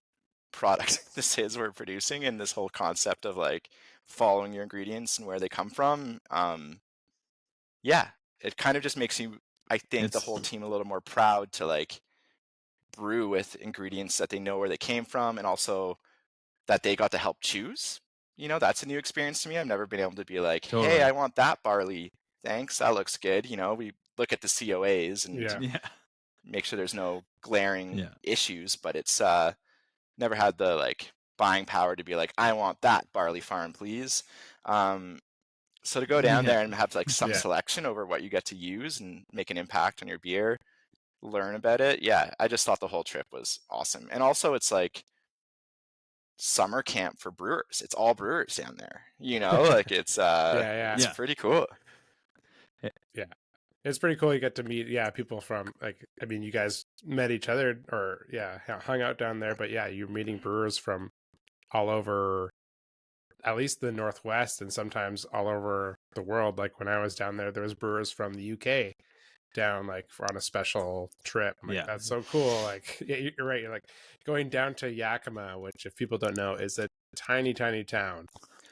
product this is we're producing, and this whole concept of like following your ingredients and where they come from. It kind of just makes you, I think, the whole team a little more proud to like brew with ingredients that they know where they came from, and also that they got to help choose. That's a new experience to me. I've never been able to be like, Totally. hey, I want that barley. Thanks, that looks good. We look at the COAs and Yeah. make sure there's no glaring Yeah. issues, but it's never had the like buying power to be like, I want that barley farm, please. So to go down there and have like some Yeah. selection over what you get to use and make an impact on your beer, learn about it. Yeah, I just thought the whole trip was awesome. And also it's like summer camp for brewers. It's all brewers down there, like it's Yeah. it's pretty cool. Yeah. It's pretty cool. You get to meet, people from like, I mean, you guys met each other or hung out down there, but you're meeting brewers from all over, at least the Northwest, and sometimes all over the world. Like when I was down there was brewers from the UK down like on a special trip. I'm like, that's so cool. Like, yeah, you're right. You're like going down to Yakima, which if people don't know is a tiny town,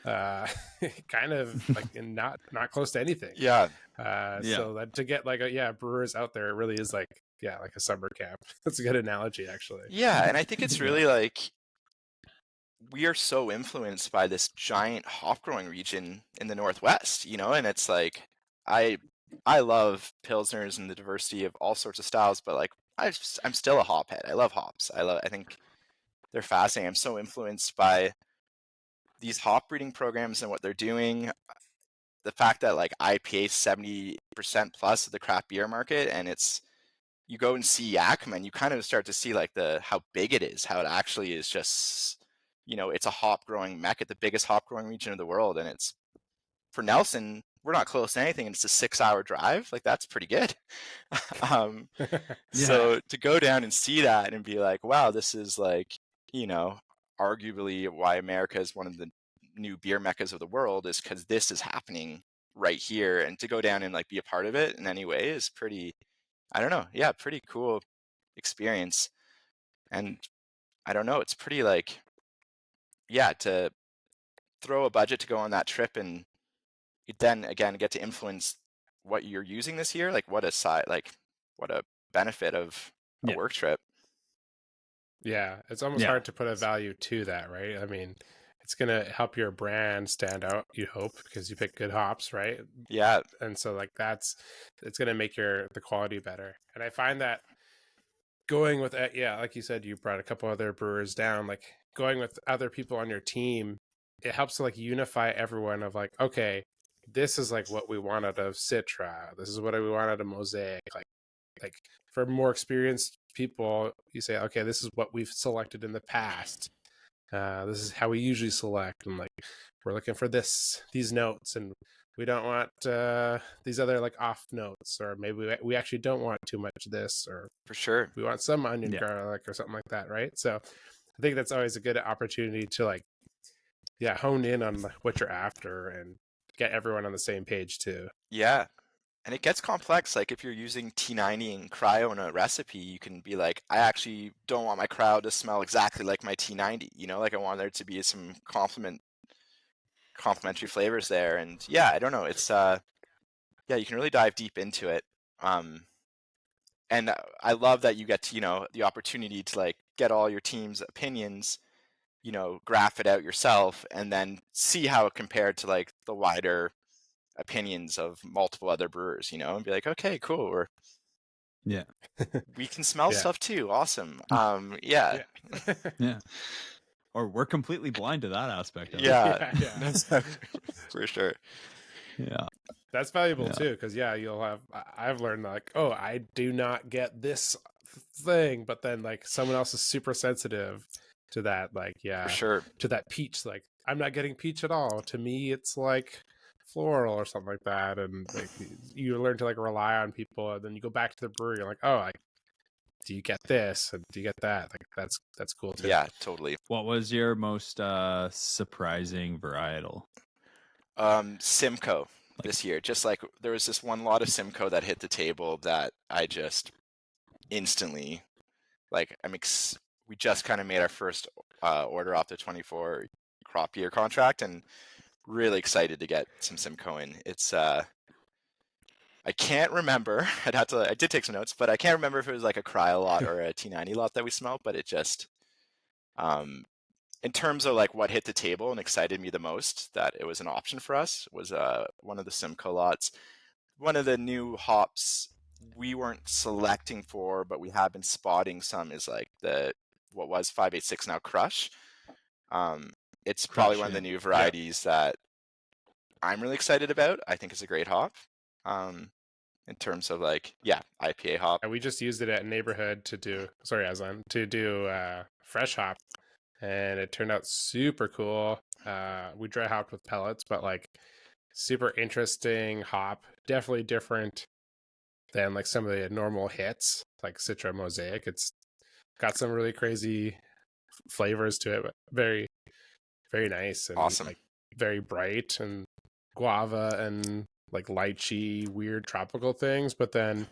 kind of like not close to anything. Yeah. So that to get like brewers out there, it really is like like a summer camp. That's a good analogy, actually. Yeah, and I think it's really like we are so influenced by this giant hop growing region in the Northwest, and it's like I love pilsners and the diversity of all sorts of styles, but like I'm still a hop head. I love hops. I think they're fascinating. I'm so influenced by these hop breeding programs and what they're doing. The fact that like IPA 70% plus of the craft beer market, and you go and see Yakima and you kind of start to see like how big it is, how it actually is just, it's a hop growing mecca, the biggest hop growing region of the world. And it's for Nelson, we're not close to anything. And it's a 6-hour drive. Like that's pretty good. So to go down and see that and be like, wow, this is like, arguably why America is one of the new beer meccas of the world is because this is happening right here. And to go down and like be a part of it in any way is pretty, I don't know. Yeah, pretty cool experience. And I don't know, it's pretty like, to throw a budget to go on that trip and then again get to influence what you're using this year. Like what a benefit of a work trip. Yeah, it's almost hard to put a value to that, right? I mean, it's going to help your brand stand out, you hope, because you pick good hops, right? Yeah. And so like it's going to make the quality better. And I find that going with like you said, you brought a couple other brewers down, like going with other people on your team, it helps to like unify everyone of like, okay, this is like what we want out of Citra. This is what we want out of Mosaic. Like for more experienced people, you say, okay, this is what we've selected in the past. This is how we usually select, and like we're looking for these notes, and we don't want these other like off notes, or maybe we actually don't want too much of this, or for sure we want some onion garlic or something like that, right? So I think that's always a good opportunity to like hone in on what you're after and get everyone on the same page too. Yeah. And it gets complex. Like if you're using T90 and cryo in a recipe, you can be like, I actually don't want my cryo to smell exactly like my T90. Like I want there to be some complementary flavors there. And I don't know. It's you can really dive deep into it. And I love that you get to, the opportunity to like get all your team's opinions, graph it out yourself, and then see how it compared to like the wider opinions of multiple other brewers, and be like, okay, cool, we can smell stuff too. Awesome. Yeah. Or we're completely blind to that aspect of it. For sure. Yeah. That's valuable too, because I've learned like, oh, I do not get this thing, but then like someone else is super sensitive to that, like for sure, to that peach. Like I'm not getting peach at all. To me, it's like floral or something like that, and like you learn to like rely on people, and then you go back to the brewery, you're like, oh, like, do you get this and do you get that? Like that's cool too. Yeah, totally. What was your most surprising varietal? Simcoe this year. Just like there was this one lot of Simcoe that hit the table that I just instantly like. We just kind of made our first order off the 24 crop year contract, and really excited to get some Simcoe in. It's I can't remember. I did take some notes, but I can't remember if it was like a cryo lot or a T90 lot that we smelled, but it just, in terms of like what hit the table and excited me the most that it was an option for us was one of the Simcoe lots. One of the new hops we weren't selecting for, but we have been spotting some is like what was 586 now Crush. It's probably one of the new varieties that I'm really excited about. I think it's a great hop. In terms of like, IPA hop. And we just used it at Neighborhood to do fresh hop, and it turned out super cool. We dry hopped with pellets, but like super interesting hop, definitely different than like some of the normal hits like Citra Mosaic. It's got some really crazy flavors to it, but very, very nice and Awesome. like very bright and guava and like lychee, weird tropical things, but then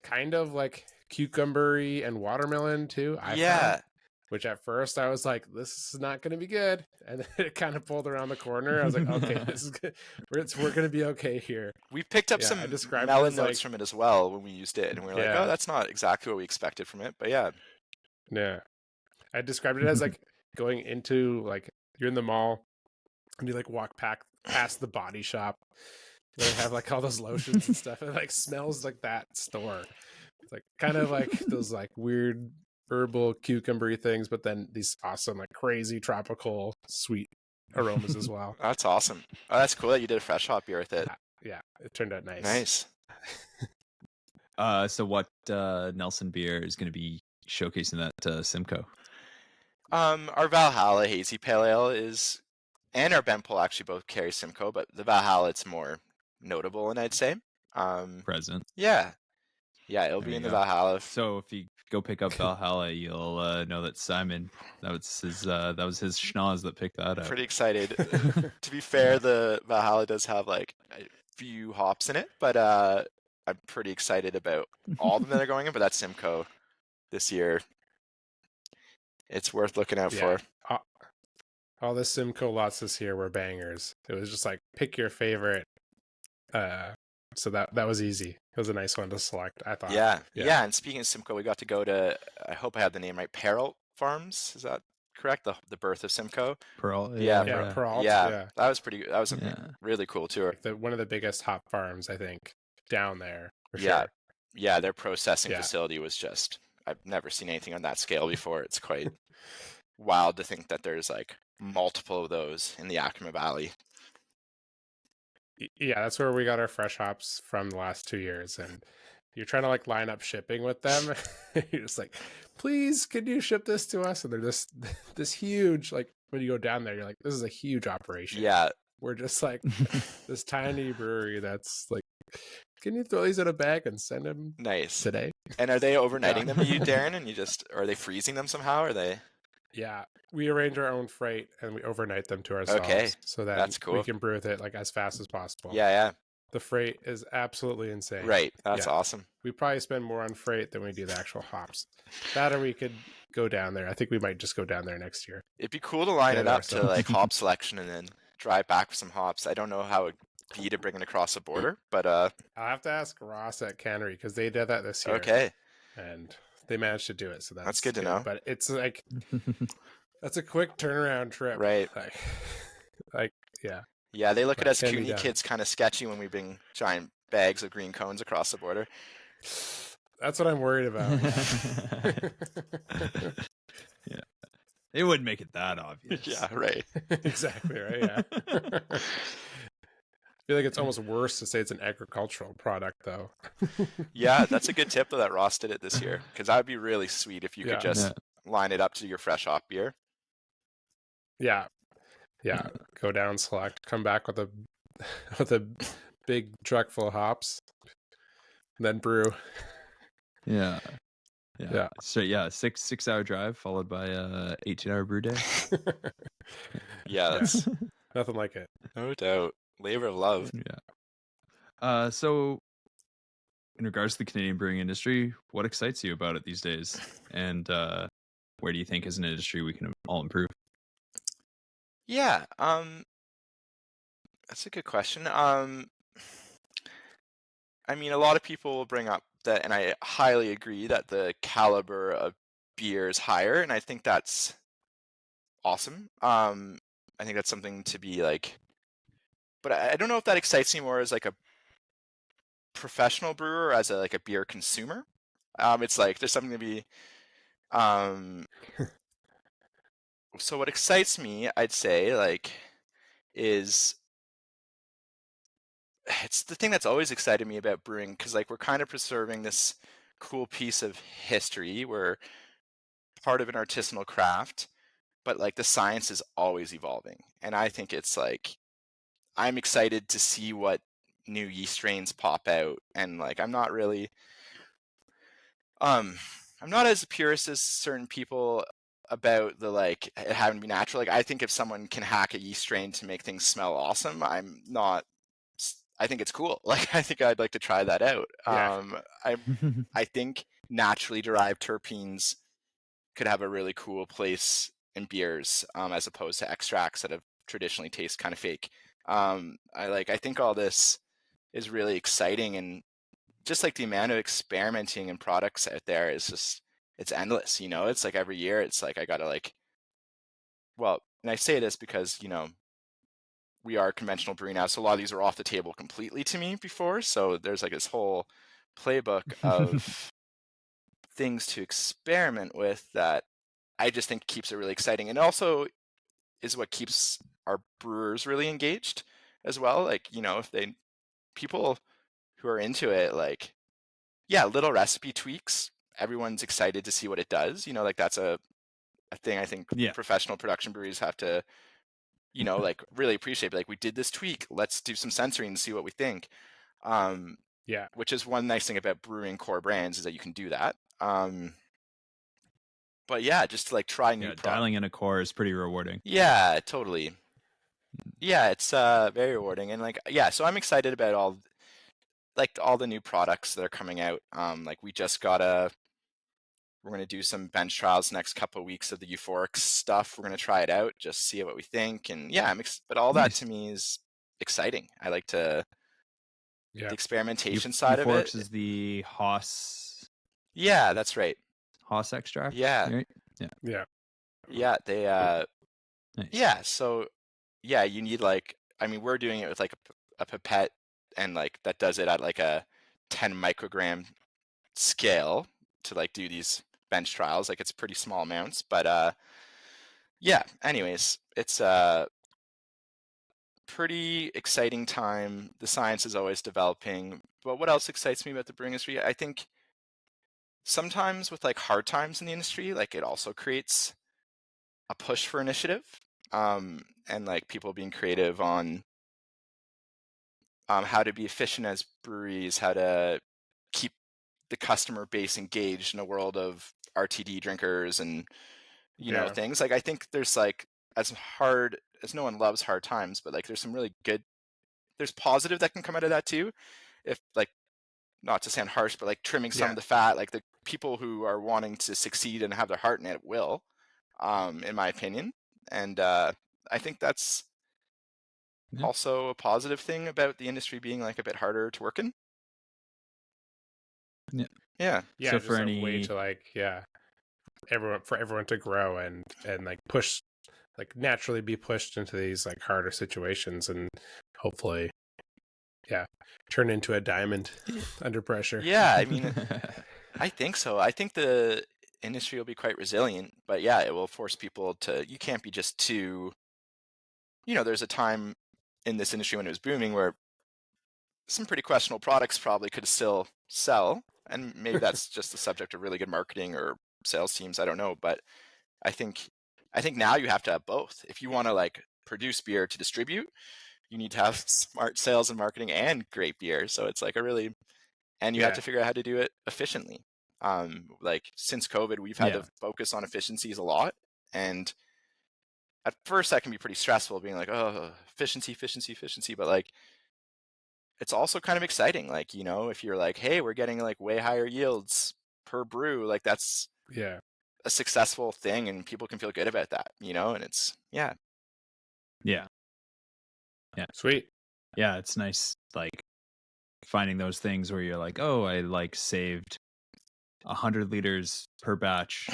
kind of like cucumbery and watermelon too. I found, which at first I was like, this is not going to be good, and then it kind of pulled around the corner. I was like, okay, this is good. We're going to be okay here. We picked up some melon notes from it as well when we used it, and we were like, oh, that's not exactly what we expected from it, but yeah. I described it as like going into like you're in the mall and you like walk past the body shop. They have like all those lotions and stuff. It like smells like that store. It's like kind of like those like weird herbal cucumbery things, but then these awesome like crazy tropical sweet aromas as well. That's awesome. Oh, that's cool that you did a fresh hop beer with it. Yeah, it turned out nice. So what Nelson beer is going to be showcasing that Simcoe? Our Valhalla Hazy Pale Ale is, and our Benpol actually both carry Simcoe, but the Valhalla it's more notable, and I'd say present. Yeah, it'll be in the Valhalla. So if you go pick up Valhalla, you'll know that Simon, that was his schnoz that picked that up. Pretty excited. To be fair, the Valhalla does have like a few hops in it, but I'm pretty excited about all of them that are going in. But that's Simcoe this year. It's worth looking out for. All the Simcoe lots this year were bangers. It was just like pick your favorite. So that was easy. It was a nice one to select, I thought. Yeah. And speaking of Simcoe, we got to go to, I hope I have the name right, Peralt Farms. Is that correct? The birth of Simcoe. Peralt. Peralt. Yeah, that was pretty good. That was a really cool tour. One of the biggest hop farms, I think, down there. For sure. Yeah. Their processing facility was just, I've never seen anything on that scale before. It's quite wild to think that there's like multiple of those in the Yakima Valley. Yeah, that's where we got our fresh hops from the last 2 years, and you're trying to like line up shipping with them. You're just like, please, can you ship this to us? And they're this huge, like when you go down there, you're like, this is a huge operation. Yeah. We're just like this tiny brewery that's like, can you throw these in a bag and send them today? And are they overnighting them to you, Darren? And or are they freezing them somehow? Are they? Yeah, we arrange our own freight and we overnight them to ourselves. Okay, so that that's cool. We can brew with it like as fast as possible. Yeah. The freight is absolutely insane. Right, that's awesome. We probably spend more on freight than we do the actual hops. That, or we could go down there. I think we might just go down there next year. It'd be cool to line it up to like hop selection and then drive back with some hops. I don't know how it would be to bring it across the border, but I'll have to ask Ross at Cannery because they did that this year. Okay. And they managed to do it, so that's good to know. But it's like that's a quick turnaround trip, right? Like yeah. Yeah, they look at us CUNY kids kind of sketchy when we bring giant bags of green cones across the border. That's what I'm worried about. Yeah, it wouldn't make it that obvious. Yeah, right. Exactly right. Yeah. I feel like it's almost worse to say it's an agricultural product, though. Yeah, that's a good tip though that Ross did it this year, because that would be really sweet if you could just line it up to your fresh hop beer. Yeah. Go down, select, come back with a big truck full of hops, and then brew. Yeah. So 6-hour drive followed by a 18-hour brew day. Yeah, that's nothing like it. No doubt. Labor of love. Yeah. So in regards to the Canadian brewing industry, what excites you about it these days? And where do you think as an industry we can all improve? Yeah, that's a good question. I I mean, a lot of people will bring up that, and I highly agree that the caliber of beer is higher, and I think that's awesome. I think that's something to be like, but I don't know if that excites me more as like a professional brewer or as a like a beer consumer. It's like there's something to be. Um, so what excites me, I'd say, like, is it's the thing that's always excited me about brewing because like we're kind of preserving this cool piece of history. We're part of an artisanal craft, but like the science is always evolving, and I think it's like I'm excited to see what new yeast strains pop out, and like um I'm not as purist as certain people about the like it having to be natural. Like I think if someone can hack a yeast strain to make things smell awesome, I think it's cool. Like I think I'd like to try that out. Yeah. I think naturally derived terpenes could have a really cool place in beers, as opposed to extracts that have traditionally taste kind of fake. I think all this is really exciting, and just like the amount of experimenting and products out there is just it's endless. It's like every year it's like I gotta like and I say this because we are conventional brewing now, so a lot of these are off the table completely to me before. So there's like this whole playbook of things to experiment with that I just think keeps it really exciting, and also is what keeps our brewers really engaged as well. Like, if people who are into it, like, yeah, little recipe tweaks, everyone's excited to see what it does. Like that's a thing I think Yeah. professional production breweries have to, like really appreciate. Like we did this tweak, let's do some censoring and see what we think. Yeah. Which is one nice thing about brewing core brands is that you can do that. But yeah, just to like try new products. Dialing in a core is pretty rewarding. Yeah, totally. Yeah, it's very rewarding, and like so I'm excited about all the new products that are coming out. Like we're gonna do some bench trials next couple of weeks of the Euphoric stuff. We're gonna try it out, just see what we think, and yeah, but all that to me is exciting. I like the experimentation side of it. Euphorics is the Haas. Yeah, that's right. Haas extract. Yeah. Right? Yeah. They Nice. Yeah. So yeah, you need like we're doing it with like a pipette, and like that does it at like a 10 microgram scale to like do these bench trials. Like it's pretty small amounts, but yeah, anyways, it's a pretty exciting time. The science is always developing. But what else excites me about the brewing industry? I think sometimes with like hard times in the industry, like it also creates a push for initiative, and like people being creative on how to be efficient as breweries, how to keep the customer base engaged in a world of RTD drinkers and things. Like I think there's like as hard as no one loves hard times, but like there's positive that can come out of that too. If like not to sound harsh, but like trimming some of the fat, like the people who are wanting to succeed and have their heart in it will, in my opinion. And I think that's also a positive thing about the industry being like a bit harder to work in. Yeah. So So just for a way to like everyone to grow and like push, like naturally be pushed into these like harder situations, and hopefully turn into a diamond under pressure. Yeah, I think so. I think the industry will be quite resilient, but yeah, it will force people you can't be just too, there's a time in this industry when it was booming where some pretty questionable products probably could still sell, and maybe that's just the subject of really good marketing or sales teams, I don't know, but I think now you have to have both. If you want to like produce beer to distribute, you need to have smart sales and marketing and great beer. So it's like and you have to figure out how to do it efficiently. Like since COVID, we've had to focus on efficiencies a lot, and at first that can be pretty stressful, being like, oh, efficiency, but like it's also kind of exciting. Like, if you're like, hey, we're getting like way higher yields per brew, like that's a successful thing, and people can feel good about that, and it's yeah sweet. Yeah, it's nice, like finding those things where you're like, oh, I like saved 100 liters per batch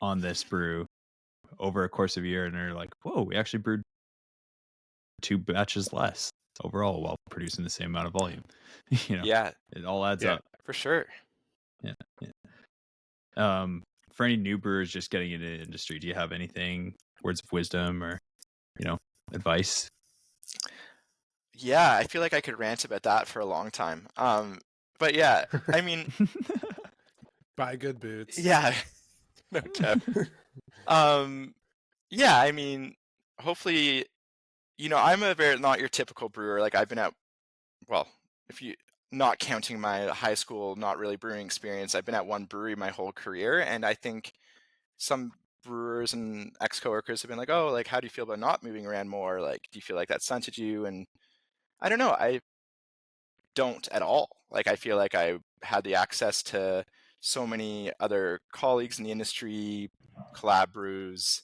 on this brew over a course of a year, and they're like, whoa, we actually brewed 2 batches less overall while producing the same amount of volume. Yeah, it all adds up. for sure. For any new brewers just getting into the industry, do you have anything, words of wisdom or advice? Yeah, I feel like I could rant about that for a long time. But yeah, I mean, buy good boots. yeah, no doubt. Yeah, I mean, hopefully, I'm a very not your typical brewer. Like I've been at, well, if you not counting my high school, not really brewing experience, I've been at one brewery my whole career, and I think some brewers and ex-coworkers have been like, oh, like how do you feel about not moving around more? Like, do you feel like that stunted you? And I don't know, I don't at all. Like I feel like I had the access to so many other colleagues in the industry, collab brews,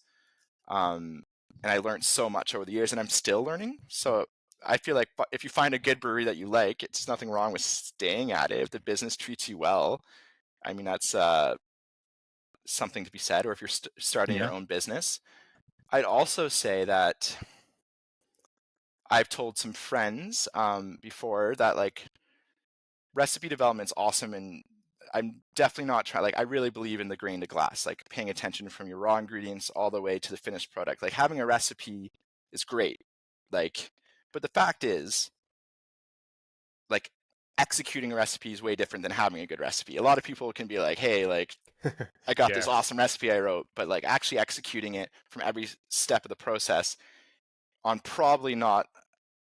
and I learned so much over the years, and I'm still learning. So I feel like if you find a good brewery that you like, it's nothing wrong with staying at it. If the business treats you well, I mean, that's something to be said. Or if you're starting your own business, I'd also say that I've told some friends before that like recipe development's awesome, and I'm definitely not trying, like I really believe in the grain to glass, like paying attention from your raw ingredients all the way to the finished product. Like having a recipe is great, like, but the fact is, like, executing a recipe is way different than having a good recipe. A lot of people can be like, hey, like I got this awesome recipe I wrote, but like actually executing it from every step of the process on probably not,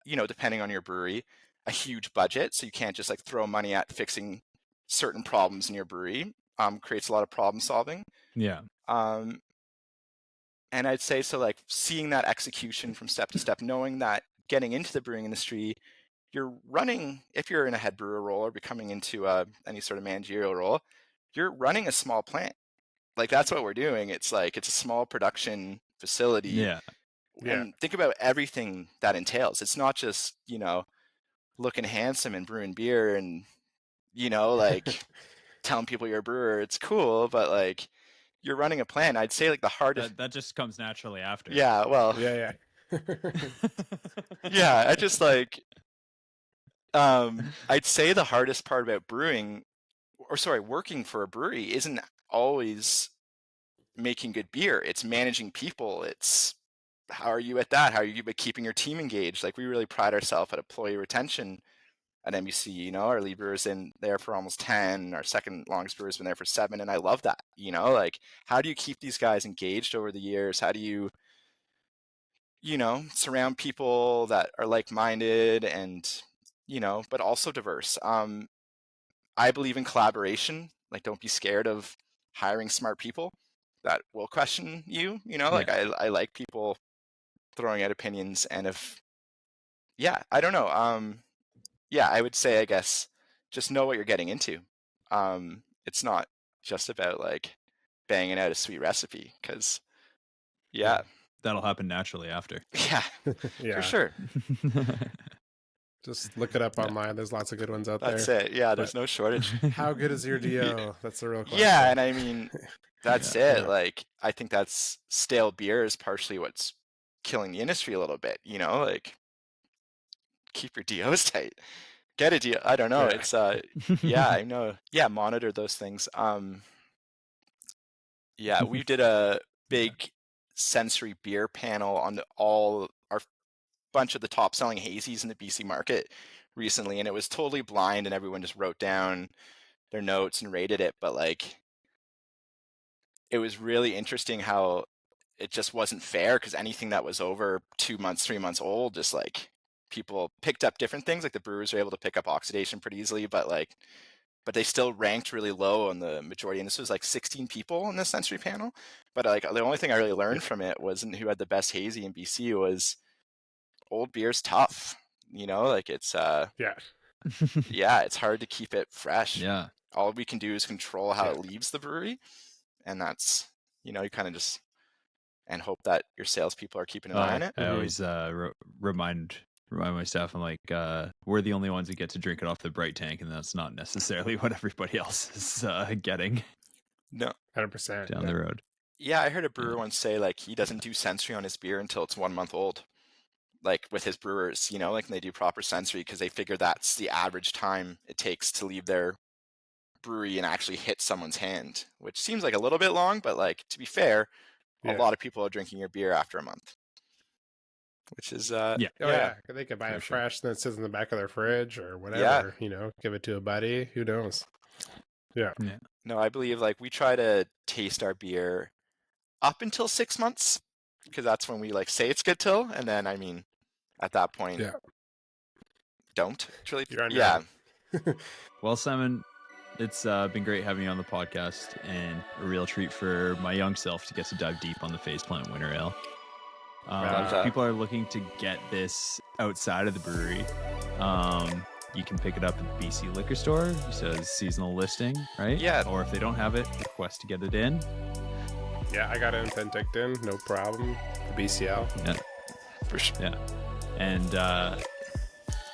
depending on your brewery, a huge budget. So you can't just like throw money at fixing certain problems in your brewery. Creates a lot of problem solving. Yeah. And I'd say, so like seeing that execution from step to step, knowing that getting into the brewing industry, you're running, if you're in a head brewer role or becoming into any sort of managerial role, you're running a small plant. Like that's what we're doing. It's like, it's a small production facility. Yeah. And think about everything that entails. It's not just, looking handsome and brewing beer and, like telling people you're a brewer. It's cool, but like you're running a plant. I'd say like the hardest. That just comes naturally after. Yeah, well. Yeah. Yeah, I just like, I'd say the hardest part about working for a brewery isn't always making good beer. It's managing people. It's how are you at that? How are you at keeping your team engaged? Like we really pride ourselves at employee retention at MBC. Our lead brewer's in there for almost 10. Our second longest brewer's been there for 7, and I love that. Like how do you keep these guys engaged over the years? How do you, surround people that are like-minded and, but also diverse? I believe in collaboration. Like don't be scared of hiring smart people that will question you. Like I like people throwing out opinions, and I don't know. I would say, I guess, just know what you're getting into. It's not just about like banging out a sweet recipe, because that'll happen naturally after. For sure. Just look it up online. There's lots of good ones out there. That's it. Yeah, there's no shortage. How good is your DO? That's the real question. Yeah, and I mean, that's it. Yeah. Like, I think that's stale beer is partially what's killing the industry a little bit. Like keep your DOs tight. Get a DO. I don't know. It's I know. Yeah, monitor those things. We did a big sensory beer panel on all our bunch of the top selling hazies in the BC market recently, and it was totally blind, and everyone just wrote down their notes and rated it. But like, it was really interesting how it just wasn't fair, because anything that was over 2 months, 3 months old, just like people picked up different things. Like the brewers were able to pick up oxidation pretty easily, but they still ranked really low on the majority. And this was like 16 people in the sensory panel. But like the only thing I really learned from it wasn't who had the best hazy in BC. Was old beer's tough. Like it's it's hard to keep it fresh. Yeah. All we can do is control how it leaves the brewery, and that's you kind of just and hope that your salespeople are keeping an eye on it. I always remind remind my staff, I'm like, we're the only ones who get to drink it off the bright tank, and that's not necessarily what everybody else is getting No. 100%. down the road. Yeah, I heard a brewer once say like he doesn't do sensory on his beer until it's 1 month old. Like with his brewers, you know, like they do proper sensory because they figure that's the average time it takes to leave their brewery and actually hit someone's hand, which seems like a little bit long, but like to be fair, a lot of people are drinking your beer after a month, which is They could buy it sure. fresh and it sits in the back of their fridge or whatever. Yeah. You know, give it to a buddy. Who knows? Yeah. No, I believe like we try to taste our beer up until 6 months because that's when we like say it's good till, and then I mean at that point, don't. It's really, You're on your own. Well, Simon, it's been great having you on the podcast, and a real treat for my young self to get to dive deep on the Faceplant Winter Ale. If people are looking to get this outside of the brewery, you can pick it up at the BC liquor store. It says seasonal listing, right? Yeah. Or if they don't have it, request to get it in. Yeah, I got it in Penticton, no problem. The BCL. Yeah. For sure. Yeah. And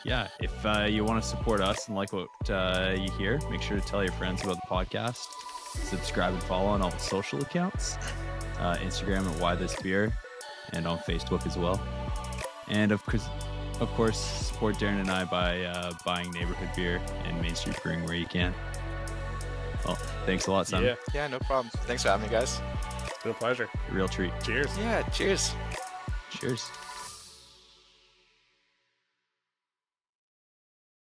if you want to support us and like what you hear, make sure to tell your friends about the podcast. Subscribe and follow on all the social accounts, Instagram at Why This Beer, and on Facebook as well. And of course, support Darren and I by buying neighborhood beer and Main Street Brewing where you can. Well, thanks a lot, Simon. Yeah, no problem. Thanks for having me, guys. It's been a pleasure. A real treat. Cheers. Yeah, cheers. Cheers.